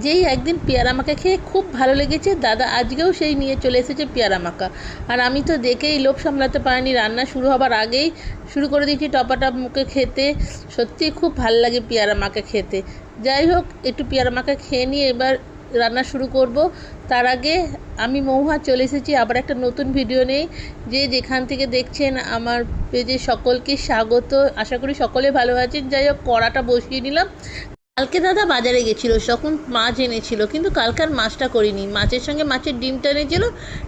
যেই একদিন পেয়ারা মাখা খেয়ে খুব ভালো লেগেছে, দাদা আজকেও সেই নিয়ে চলে এসেছে পেয়ারা মাখা। আর আমি তো দেখেই লোভ সামলাতে পারিনি, রান্না শুরু হবার আগেই শুরু করে দিয়েছি টপাটপ মুখে খেতে। সত্যিই খুব ভালো লাগে পেয়ারা মাখা খেতে। যাই হোক, একটু পেয়ারা মাখা খেয়ে নিয়ে এবার রান্না শুরু করব। তার আগে আমি মহুয়া চলে এসেছি আবার একটা নতুন ভিডিও নেই। যে যেখান থেকে দেখছেন আমার পেজে সকলকে স্বাগত। আশা করি সকলে ভালো আছেন। যাই হোক, কড়াটা বসিয়ে নিলাম। কালকে দাদা বাজারে গেছিলো, তখন মাছ এনেছিল, কিন্তু কালকার মাছটা করিনি। মাছের সঙ্গে মাছের ডিমটা এনেছিল,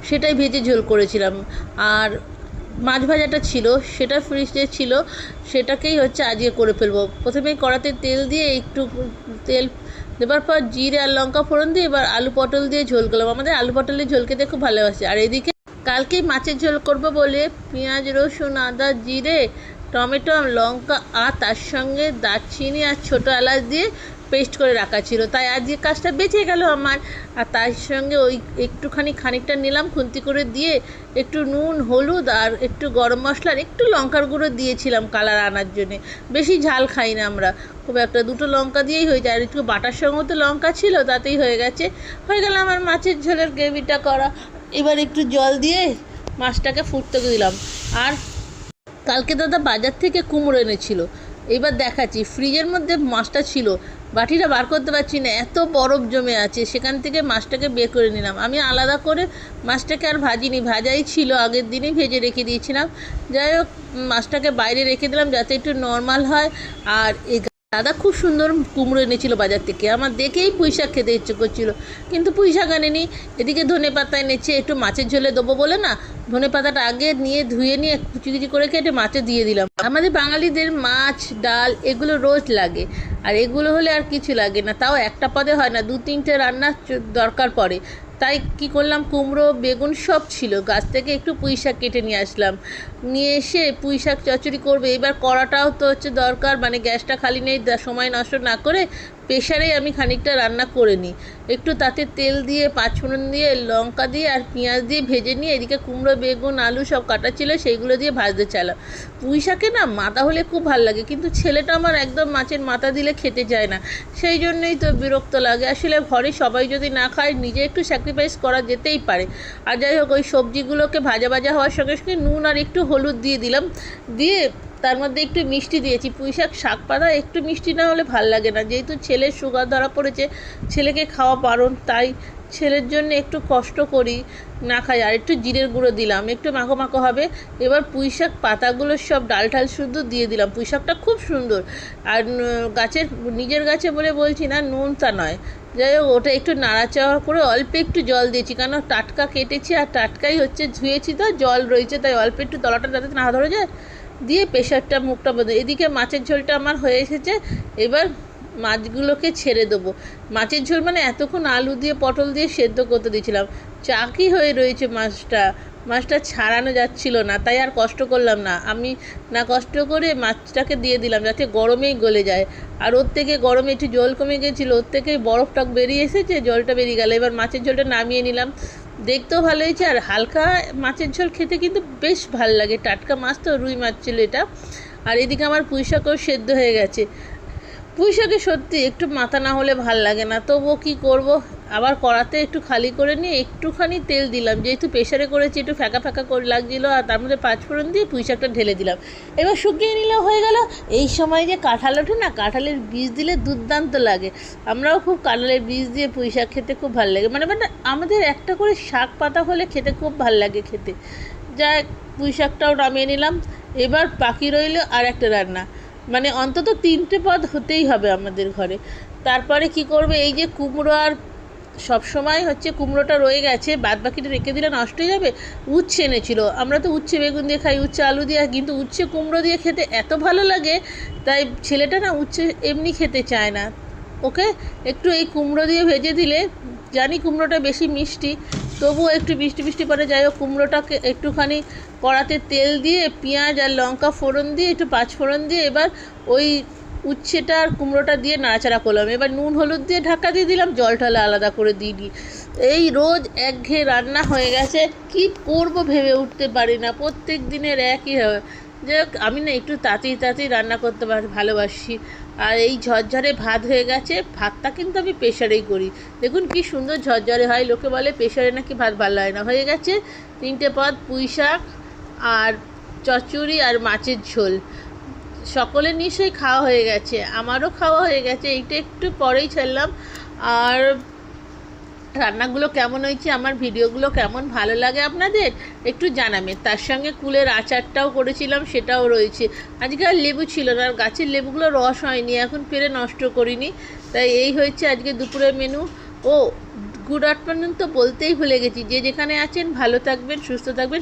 সেটাই ভেজে ঝোল করেছিলাম। আর মাছ ভাজাটা ছিল, সেটা ফ্রিজে ছিল, সেটাকেই আজকে করে ফেলবো। প্রথমে কড়াতে তেল দিয়ে একটু তেল দেবার পর জিরে আর লঙ্কা ফোড়ন দিয়ে এবার আলু পটল দিয়ে ঝোল করলাম। আমাদের আলু পটলের ঝোল খেতে খুব ভালোবাসে। আর এদিকে কালকেই মাছের ঝোল করব বলে পেঁয়াজ রসুন আদা জিরে টমেটো লঙ্কা আর তার সঙ্গে দারচিনি আর ছোটো এলাচ দিয়ে পেস্ট করে রাখা ছিল, তাই আজকে কাজটা বেঁচে গেল আমার। আর তার সঙ্গে ওই খানিকটা নিলাম, খুন্তি করে দিয়ে একটু নুন হলুদ আর একটু গরম মশলা আর একটু লঙ্কার গুঁড়ো দিয়েছিলাম কালার আনার জন্যে। বেশি ঝাল খাই না আমরা খুব একটা, দুটো লঙ্কা দিয়েই হয়ে যায়। আর একটু বাটার সঙ্গেও তো লঙ্কা ছিল, তাতেই হয়ে গেল আমার মাছের ঝোলের গ্রেভিটা করা। এবার একটু জল দিয়ে মাছটাকে ফুটতে দিলাম। আর কালকে দাদা বাজার থেকে কুমড়ো এনেছিল। এবার দেখাচ্ছি, ফ্রিজের মধ্যে মাছটা ছিল, বাটিটা বার করতে পারছি না, এত বরফ জমে আছে। সেখান থেকে মাছটাকে বের করে নিলাম। আমি আলাদা করে মাছটাকে আর ভাজিনি, ভাজাই ছিল, আগের দিনই ভেজে রেখে দিয়েছিলাম। যাই হোক, মাছটাকে বাইরে রেখে দিলাম যাতে একটু নর্মাল হয়। আর দাদা খুব সুন্দর কুমড়ো এনেছিল বাজার থেকে, আমার দেখেই পুঁই শাক খেতে ইচ্ছে করছিল, কিন্তু পুঁই শাক আনেনি। এদিকে ধনে পাতা এনেছে, একটু মাছের ঝোলে দেবো বলে না, ধনে পাতাটা আগে নিয়ে ধুয়ে নিয়ে কুচি কুচি করে কেটে মাছে দিয়ে দিলাম। আমাদের বাঙালিদের মাছ ডাল এগুলো রোজ লাগে, আর এগুলো হলে আর কিছু লাগে না। তাও একটা পদে হয় না, 2-3টে রান্নার দরকার পড়ে। তাই কি করলাম, কুমড়ো বেগুন সব ছিল, গাছ থেকে একটু পুঁই শাক কেটে নিয়ে আসলাম। নিয়ে এসে পুঁই শাক চচ্চড়ি করবে। এবার কড়াটাও তো দরকার, মানে গ্যাসটা খালি নেই, সময় নষ্ট না করে প্রেশারেই আমি খানিকটা রান্না করে নিই। একটু তাতে তেল দিয়ে পাঁচফোড়ন দিয়ে লঙ্কা দিয়ে আর পেঁয়াজ দিয়ে ভেজে নিয়ে এদিকে কুমড়ো বেগুন আলু সব কাটা ছিল, সেইগুলো দিয়ে ভাজতে চাইলাম। পুঁই শাকে না মাথা হলে খুব ভালো লাগে, কিন্তু ছেলেটা আমার একদম মাছের মাথা দিলে খেতে চায় না, সেই জন্যই তো বিরক্ত লাগে। আসলে ঘরে সবাই যদি না খায়, নিজে একটু স্যাক্রিফাইস করা যেতেই পারে। আর যাই হোক, ওই সবজিগুলোকে ভাজা ভাজা হওয়ার সঙ্গে সঙ্গে নুন আর একটু হলুদ দিয়ে দিলাম, দিয়ে তার মধ্যে একটু মিষ্টি দিয়েছি। পুঁই শাক পাতা একটু মিষ্টি না হলে ভাল লাগে না, যেহেতু ছেলের সুগার ধরা পড়েছে, ছেলেকে খাওয়া বারণ, তাই ছেলের জন্য একটু কষ্ট করি, না খাই। আর একটু জিরের গুঁড়ো দিলাম, একটু মাখো মাখো হবে। এবার পুঁই শাক পাতাগুলো সব ডাল ঢাল শুদ্ধ দিয়ে দিলাম। পুঁই শাকটা খুব সুন্দর, আর নিজের গাছে বলে বলছি না, নুন তা নয়। যাই হোক, ওটা একটু নাড়াচাড়া করে অল্প একটু জল দিয়েছি, কারণ টাটকা কেটেছি আর টাটকাই ধুয়েছি, তো জল রয়েছে, তাই অল্প একটু তলাটা যাতে না ধরে যায় দিয়ে প্রেশারটা মুখটা বন্ধ। এদিকে মাছের ঝোলটা আমার হয়ে এসেছে। এবার মাছগুলোকে ছেড়ে দেবো। মাছের ঝোল মানে এতক্ষণ আলু দিয়ে পটল দিয়ে সেদ্ধ করতে দিয়েছিলাম, চাকি হয়ে রয়েছে মাছটা ছাড়ানো যাচ্ছিল না, তাই আর কষ্ট করলাম না। আমি না কষ্ট করে মাছটাকে দিয়ে দিলাম যাতে গরমেই গলে যায়। আর ওর থেকে গরমে একটু জল কমে গেছিলো, ওর থেকে বরফটা বেরিয়ে এসেছে, জলটা বেরিয়ে গেল। এবার মাছের ঝোলটা নামিয়ে নিলাম। দেখতেও ভালো হয়েছে, আর হালকা মাছের ঝোল খেতে কিন্তু বেশ ভালো লাগে। টাটকা মাছ তো, রুই মাছ ছিল এটা। আর এদিকে আমার পুঁই শাকও সেদ্ধ হয়ে গেছে। পুঁই শাকে সত্যি একটু মাথা না হলে ভাল লাগে না, তবুও কী করব। আবার কড়াতে একটু খালি করে নিয়ে একটুখানি তেল দিলাম, যেহেতু প্রেশারে করেছি একটু ফ্যাঁকা ফ্যাঁকা করে লাগছিলো, আর তার মধ্যে পাঁচফোড়ন দিয়ে পুঁই শাকটা ঢেলে দিলাম। এবার শুকিয়ে নিলে হয়ে গেল। এই সময় যে কাঁঠাল ওঠে না, কাঁঠালের বীজ দিলে দুর্দান্ত লাগে। আমরাও খুব কাঁঠালের বীজ দিয়ে পুঁই শাক খেতে খুব ভালো লাগে, মানে আমাদের একটা করে শাক পাতা হলে খেতে খুব ভালো লাগে খেতে। যা পুঁই শাকটাও নামিয়ে নিলাম। এবার বাকি রইল আর একটা রান্না, মানে অন্তত 3টে পদ হতেই হবে আমাদের ঘরে। তারপরে কি করবে, এই যে কুমড়ো, আর সবসময় কুমড়োটা রয়ে গেছে, বাদ বাকিটা রেখে দিলে নষ্ট হয়ে যাবে। উচ্ছে এনেছিল, আমরা তো উচ্ছে বেগুন দিয়ে খাই, উচ্ছে আলু দিয়ে, কিন্তু উচ্ছে কুমড়ো দিয়ে খেতে এত ভালো লাগে, তাই ছেলেটা না উচ্ছে এমনি খেতে চায় না। ওকে একটু এই কুমড়ো দিয়ে ভেজে দিলে, জানি কুমড়োটা বেশি মিষ্টি, তবুও একটু মিষ্টি মিষ্টি পরে। যাই হোক, কুমড়োটাকে একটুখানি কড়াতে তেল দিয়ে পেঁয়াজ আর লঙ্কা ফোড়ন দিয়ে একটু পাঁচফোড়ন দিয়ে এবার ওই উচ্ছেটা আর কুমড়োটা দিয়ে নাড়াচাড়া করলাম। এবার নুন হলুদ দিয়ে ঢাকা দিয়ে দিলাম, জল ঢালা আলাদা করে দিই। এই রোজ একঘেয়ে রান্না হয়ে গেছে, কি করব ভেবে উঠতে পারি না, প্রত্যেক দিনের একই হবে। যাই হোক, আমি না একটু তাড়াতাড়ি রান্না করতে ভালোবাসি। আর এই ঝরঝরে ভাত হয়ে গেছে। ভাতটা কিন্তু আমি প্রেশারেই করি। দেখুন কি সুন্দর ঝরঝরে হয়। লোকে বলে প্রেশারে নাকি ভাত ভালো হয় না। হয়ে গেছে 3টে পদ, পুঁই শাক আর চচ্চড়ি আর মাছের ঝোল। সকলের নিশ্চয়ই খাওয়া হয়ে গেছে, আমারও খাওয়া হয়ে গেছে। এইটা একটু পরেই ছাড়লাম। আর রান্নাগুলো কেমন হয়েছে, আমার ভিডিওগুলো কেমন ভালো লাগে আপনাদের একটু জানাবেন। তার সঙ্গে কুলের আচারটাও করেছিলাম, সেটাও রয়েছে। আজকে আর লেবু ছিল না, আর গাছের লেবুগুলো রস হয়নি, এখন পেরে নষ্ট করিনি। তাই এই হয়েছে আজকে দুপুরের মেনু। ও গুড আফটারনুন তো বলতেই ভুলে গেছি। যে যেখানে আছেন ভালো থাকবেন, সুস্থ থাকবেন।